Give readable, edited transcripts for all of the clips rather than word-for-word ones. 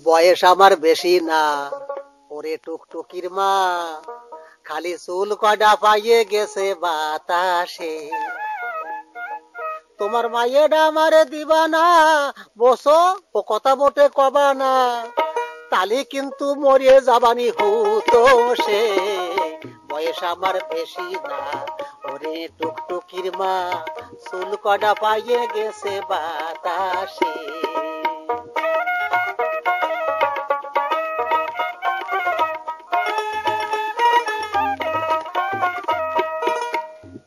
বয়স আমার বেশি না, ওরে টুকটুকির মা, খালি চুল কয়টা পাইয়ে গেছে বাতাসে। তোমার মাইয়েটা আমারে দিবা না, বসো ও কথা মোটে কবা না, তালি কিন্তু মরিয়ে যাবানি হতো সে। বয়স আমার বেশি না, ওরে টুকটুকির মা, চুল কয়টা পাইয়ে গেছে বাতাসে।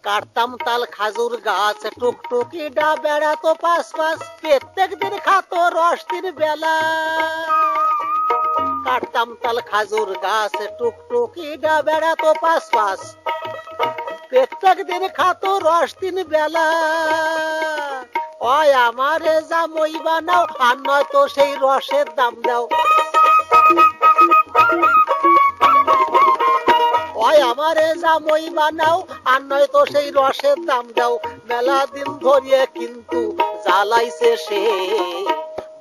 কাটতাম তাল খাজুর গাছ, টুকটুকিটা বেড়াতো পাশ পাশ, প্রত্যেক দিন খাতো রস দিন বেলা। কাটতাম তাল খাজুর গাছ, টুকটুকিটা বেড়াতো পাশ পাশ, প্রত্যেক দিন খাতো রস দিন বেলা। ওই আমারে জামই বানাও, আর নয়তো সেই রসের দাম দাও। ওই আমারে জামই বানাও, আর নয়তো সেই রসের দাম দাও। মেলা দিন ধরিয়ে কিন্তু জ্বালাইছে সে।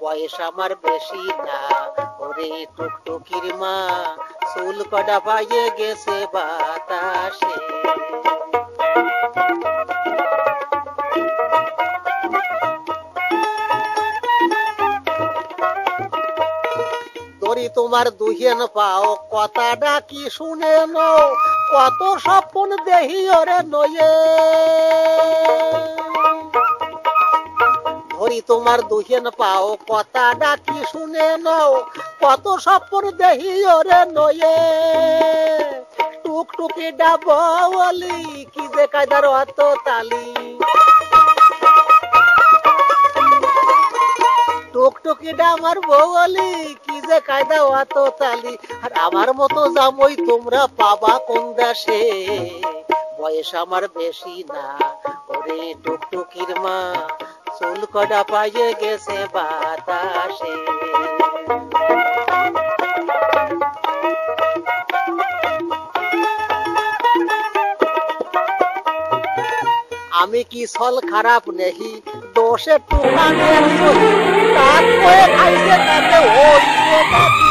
বয়স আমার বেশি না, ওরে টুকটুকির মা, চুল কটা পাইয়ে গেছে বাতাসে। ধরি তোমার দুহিয়ান পাও, কথাটা কি শুনে নো, কত স্বপ্ন দেহি ওরে নয়ে। ধরি তোমার দুহিয়ান পাও, কথাটা কি শুনে নাও, কত স্বপ্ন দেহি ওরে নয়ে। টুকটুকি ডাবলি কি যে কায়দার অত তালি, টুকটুকিটা আমার বউলি কি যে কায়দা অত তালি। আর আমার মতো জামই তোমরা পাবা কোন দেশে। বয়স আমার বেশি না, ওরে টুকটুকির মা, চুল কটা পাইয়ে গেছে বাতাসে। আমি কি ছল খারাপ নেহি, দোষে টুকানের সহি, তার কয়ে খাইছে তাতে হইছে নাকি।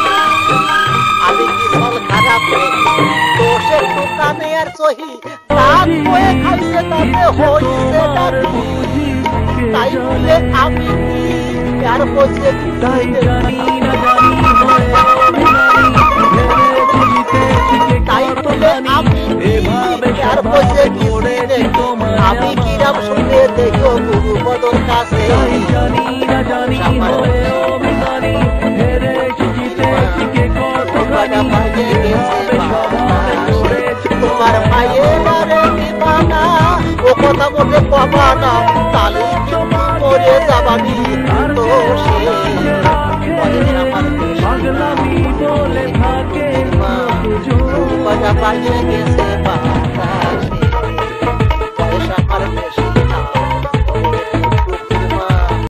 আমি কি ছল খারাপ নেহি, দোষে টুকানের সহি, তার কয়ে খাইছে তাতে হইছে নাকি। তাই বলে আমি কি আর বসে তাই বলে আমি আর বসে আমি কিরাম শুনে দেখো গুরু বদর কাছে। তোমার ভাইয়ের দিবানা, ও কথা বলে পাবা না, তাহলে কিন্তু মরে যাবানি তো সে। আমার পাইয়ে গেছে বাবা।